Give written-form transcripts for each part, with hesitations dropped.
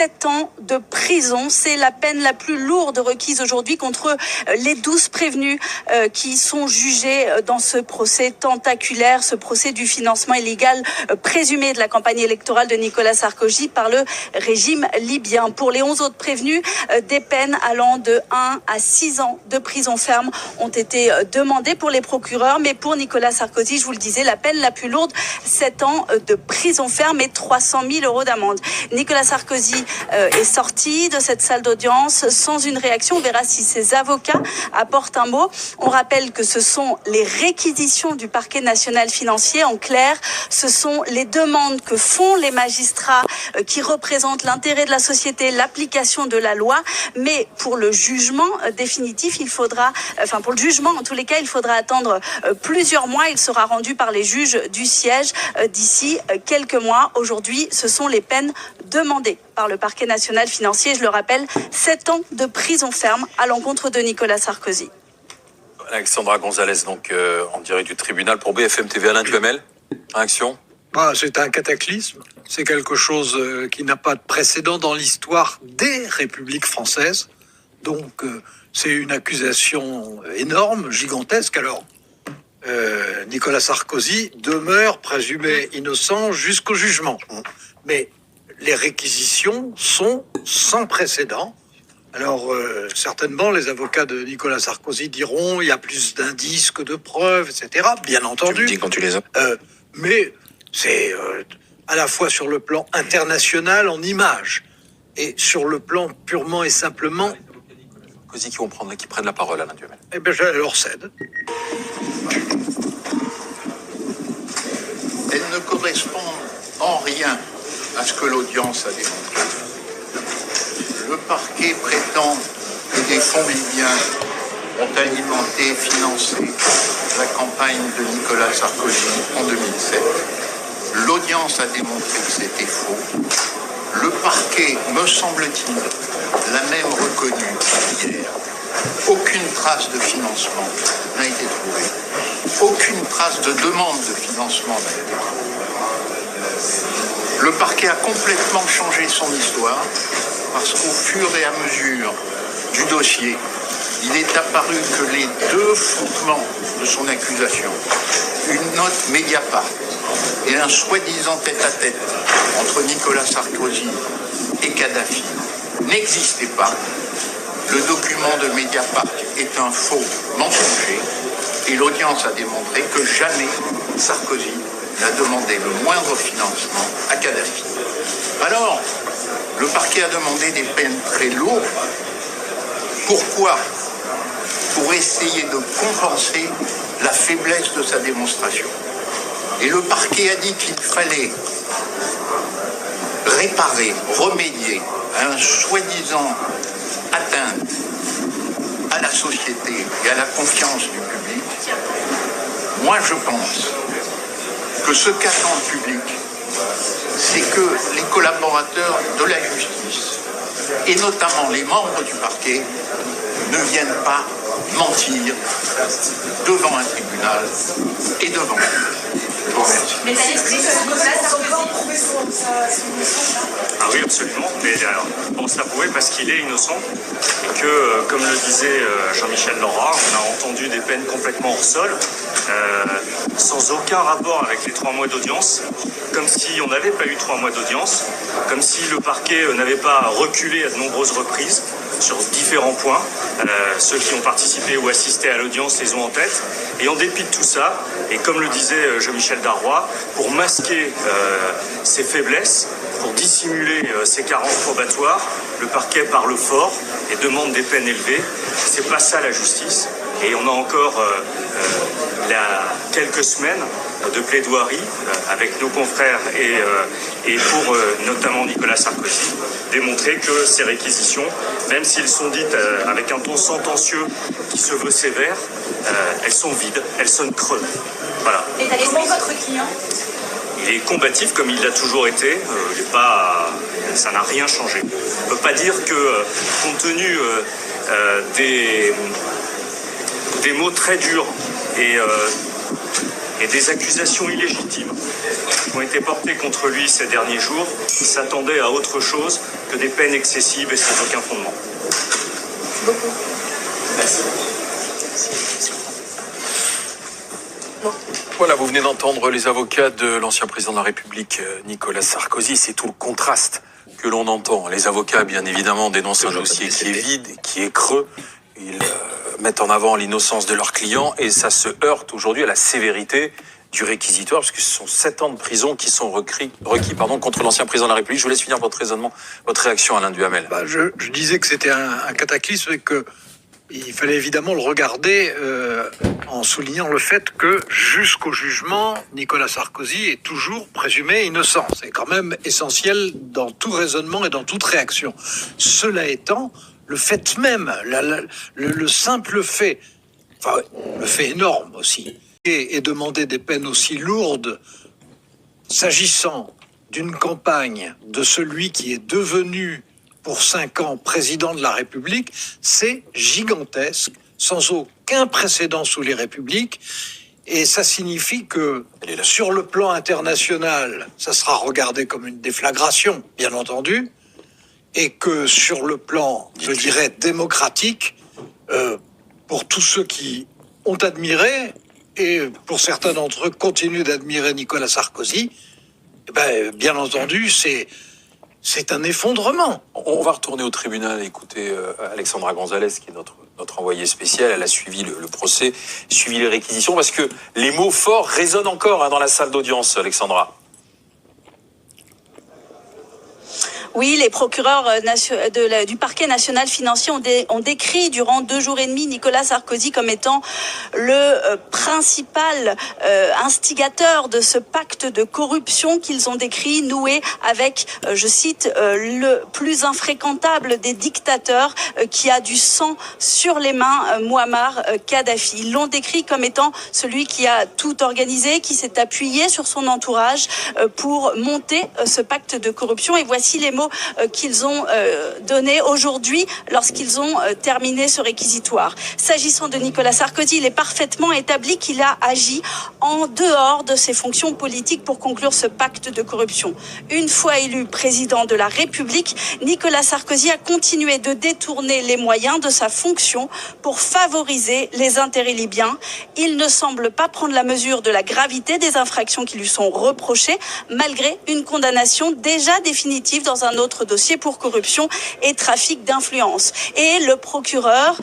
7 ans de prison. C'est la peine la plus lourde requise aujourd'hui contre les 12 prévenus qui sont jugés dans ce procès tentaculaire, ce procès du financement illégal présumé de la campagne électorale de Nicolas Sarkozy par le régime libyen. Pour les 11 autres prévenus, des peines allant de 1 à 6 ans de prison ferme ont été demandées pour les procureurs. Mais pour Nicolas Sarkozy, je vous le disais, la peine la plus lourde, 7 ans de prison ferme et 300 000 € d'amende. Nicolas Sarkozy est sorti de cette salle d'audience sans une réaction. On verra si ses avocats apportent un mot. On rappelle que ce sont les réquisitions du parquet national financier. En clair, ce sont les demandes que font les magistrats qui représentent l'intérêt de la société, l'application de la loi. Mais pour le jugement définitif, pour le jugement, en tous les cas, il faudra attendre plusieurs mois. Il sera rendu par les juges du siège d'ici quelques mois. Aujourd'hui, ce sont les peines demandées par le parquet national financier. Je le rappelle, 7 ans de prison ferme à l'encontre de Nicolas Sarkozy. Alexandra Gonzalez, donc en direct du tribunal pour BFM TV. Alain Duhamel, réaction? C'est un cataclysme. C'est quelque chose qui n'a pas de précédent dans l'histoire des républiques françaises. Donc, c'est une accusation énorme, gigantesque. Alors, Nicolas Sarkozy demeure présumé innocent jusqu'au jugement. Mais les réquisitions sont sans précédent. Alors, certainement, les avocats de Nicolas Sarkozy diront il y a plus d'indices que de preuves, etc. Bien entendu. Tu me dis quand tu les as. Mais c'est à la fois sur le plan international en images et sur le plan purement et simplement... Sarkozy qui prennent la parole, Alain Duhamel. Eh bien, je leur cède. Elle ne correspond en rien à ce que l'audience a démontré. Le parquet prétend que des fonds libyens ont alimenté et financé la campagne de Nicolas Sarkozy en 2007. L'audience a démontré que c'était faux. Le parquet, me semble-t-il, l'a même reconnu hier. Aucune trace de financement n'a été trouvée. Aucune trace de demande de financement n'a été trouvée. Le parquet a complètement changé son histoire parce qu'au fur et à mesure du dossier, il est apparu que les deux fondements de son accusation, une note Mediapart et un soi-disant tête-à-tête entre Nicolas Sarkozy et Kadhafi, n'existaient pas. Le document de Mediapart est un faux mensonger et l'audience a démontré que jamais Sarkozy n'a demandé le moindre financement à Kadhafi. Alors, le parquet a demandé des peines très lourdes. Pourquoi ? Pour essayer de compenser la faiblesse de sa démonstration. Et le parquet a dit qu'il fallait réparer, remédier à un soi-disant atteinte à la société et à la confiance du public. Moi, je pense que ce qu'attend le public, c'est que les collaborateurs de la justice, et notamment les membres du parquet, ne viennent pas mentir devant un tribunal et devant nous. Je vous remercie. Mais ça explique que Nicolas Sarkozy... Ah oui, absolument. Mais alors, on pense l'avouer parce qu'il est innocent et que, comme le disait Jean-Michel Leroy, on a entendu des peines complètement hors sol, sans aucun rapport avec les 3 mois d'audience, comme si on n'avait pas eu 3 mois d'audience, comme si le parquet n'avait pas reculé à de nombreuses reprises sur différents points. Ceux qui ont participé ou assisté à l'audience les ont en tête. Et en dépit de tout ça, et comme le disait Jean-Michel Darrois, pour masquer ses faiblesses, pour dissimuler ses carences probatoires, le parquet parle fort et demande des peines élevées. C'est pas ça la justice. Et on a encore quelques semaines de plaidoirie avec nos confrères et pour notamment Nicolas Sarkozy, démontrer que ces réquisitions, même si elles sont dites avec un ton sentencieux qui se veut sévère, elles sont vides, elles sonnent creux. Voilà. Et comment votre client ? Il est combatif comme il l'a toujours été. Ça n'a rien changé. On ne peut pas dire que, compte tenu des mots très durs et et des accusations illégitimes qui ont été portées contre lui ces derniers jours, il s'attendait à autre chose que des peines excessives et sans aucun fondement. Beaucoup. Merci. Voilà, vous venez d'entendre les avocats de l'ancien président de la République, Nicolas Sarkozy. C'est tout le contraste que l'on entend. Les avocats, bien évidemment, dénoncent un dossier qui est vide, qui est creux. Ils mettent en avant l'innocence de leurs clients et ça se heurte aujourd'hui à la sévérité du réquisitoire, parce que ce sont 7 ans de prison qui sont requis contre l'ancien président de la République. Je vous laisse finir votre raisonnement, votre réaction, Alain Duhamel. Je disais que c'était un cataclysme et que il fallait évidemment le regarder en soulignant le fait que jusqu'au jugement, Nicolas Sarkozy est toujours présumé innocent. C'est quand même essentiel dans tout raisonnement et dans toute réaction. Cela étant, le fait même, le simple fait, enfin le fait énorme aussi, et demander des peines aussi lourdes s'agissant d'une campagne de celui qui est devenu pour 5 ans président de la République, c'est gigantesque, sans aucun précédent sous les républiques. Et ça signifie que sur le plan international, ça sera regardé comme une déflagration, bien entendu, et que sur le plan, je dirais, démocratique, pour tous ceux qui ont admiré, et pour certains d'entre eux continuent d'admirer Nicolas Sarkozy, bien entendu, c'est un effondrement. On va retourner au tribunal et écouter Alexandra Gonzalez, qui est notre envoyée spéciale. Elle a suivi le procès, suivi les réquisitions, parce que les mots forts résonnent encore dans la salle d'audience, Alexandra. Oui, les procureurs du parquet national financier ont décrit durant 2 jours et demi Nicolas Sarkozy comme étant le principal instigateur de ce pacte de corruption qu'ils ont décrit, noué avec, je cite, le plus infréquentable des dictateurs qui a du sang sur les mains, Mouammar Kadhafi. Ils l'ont décrit comme étant celui qui a tout organisé, qui s'est appuyé sur son entourage pour monter ce pacte de corruption. Et voici les mots qu'ils ont donné aujourd'hui lorsqu'ils ont terminé ce réquisitoire. S'agissant de Nicolas Sarkozy, il est parfaitement établi qu'il a agi en dehors de ses fonctions politiques pour conclure ce pacte de corruption. Une fois élu président de la République, Nicolas Sarkozy a continué de détourner les moyens de sa fonction pour favoriser les intérêts libyens. Il ne semble pas prendre la mesure de la gravité des infractions qui lui sont reprochées, malgré une condamnation déjà définitive dans un autre dossier pour corruption et trafic d'influence. Et le procureur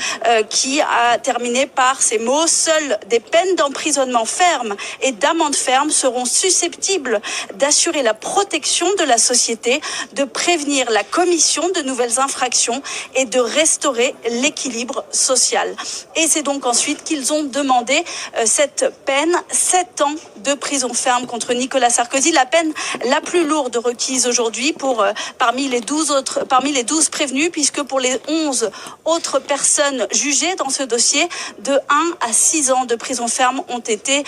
qui a terminé par ces mots: seules des peines d'emprisonnement ferme et d'amende ferme seront susceptibles d'assurer la protection de la société, de prévenir la commission de nouvelles infractions et de restaurer l'équilibre social. Et c'est donc ensuite qu'ils ont demandé cette peine, 7 ans de prison ferme contre Nicolas Sarkozy, la peine la plus lourde requise aujourd'hui parmi les 12 prévenus, puisque pour les 11 autres personnes jugées dans ce dossier, de 1 à 6 ans de prison ferme ont été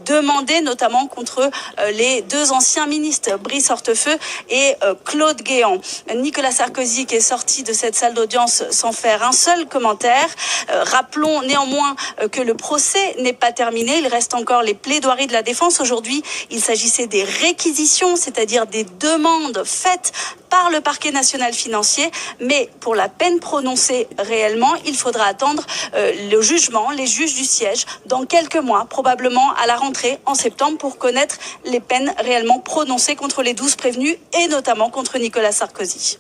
demandés, notamment contre les 2 anciens ministres, Brice Hortefeux et Claude Guéant. Nicolas Sarkozy, qui est sorti de cette salle d'audience sans faire un seul commentaire. Rappelons néanmoins que le procès n'est pas terminé. Il reste encore les plaidoiries de la défense. Aujourd'hui, il s'agissait des réquisitions, c'est-à-dire des demandes faites par le parquet national financier, mais pour la peine prononcée réellement, il faudra attendre le jugement, les juges du siège, dans quelques mois, probablement à la rentrée en septembre, pour connaître les peines réellement prononcées contre les 12 prévenus et notamment contre Nicolas Sarkozy.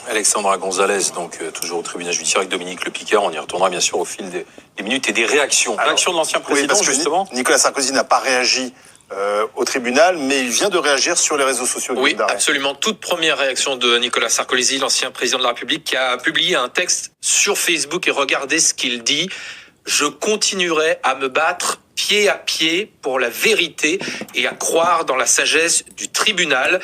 Alexandra Gonzalez, donc toujours au tribunal judiciaire avec Dominique Le Picard. On y retournera bien sûr au fil des minutes et des réactions. Réaction de l'ancien président, justement. Nicolas Sarkozy n'a pas réagi au tribunal, mais il vient de réagir sur les réseaux sociaux. Oui, absolument. Toute première réaction de Nicolas Sarkozy, l'ancien président de la République, qui a publié un texte sur Facebook, et regardez ce qu'il dit: je continuerai à me battre pied à pied pour la vérité et à croire dans la sagesse du tribunal.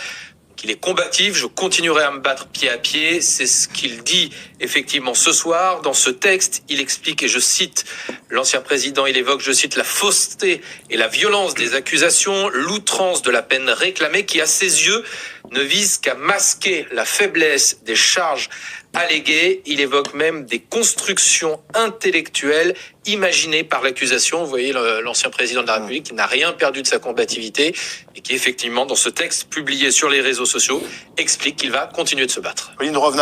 Il est combatif, je continuerai à me battre pied à pied. C'est ce qu'il dit effectivement ce soir. Dans ce texte, il explique, et je cite l'ancien président, il évoque, je cite, la fausseté et la violence des accusations, l'outrance de la peine réclamée, qui à ses yeux ne vise qu'à masquer la faiblesse des charges alléguées. Il évoque même des constructions intellectuelles imaginées par l'accusation. Vous voyez l'ancien président de la République qui n'a rien perdu de sa combativité et qui effectivement, dans ce texte publié sur les réseaux sociaux, explique qu'il va continuer de se battre. Pauline Rovna,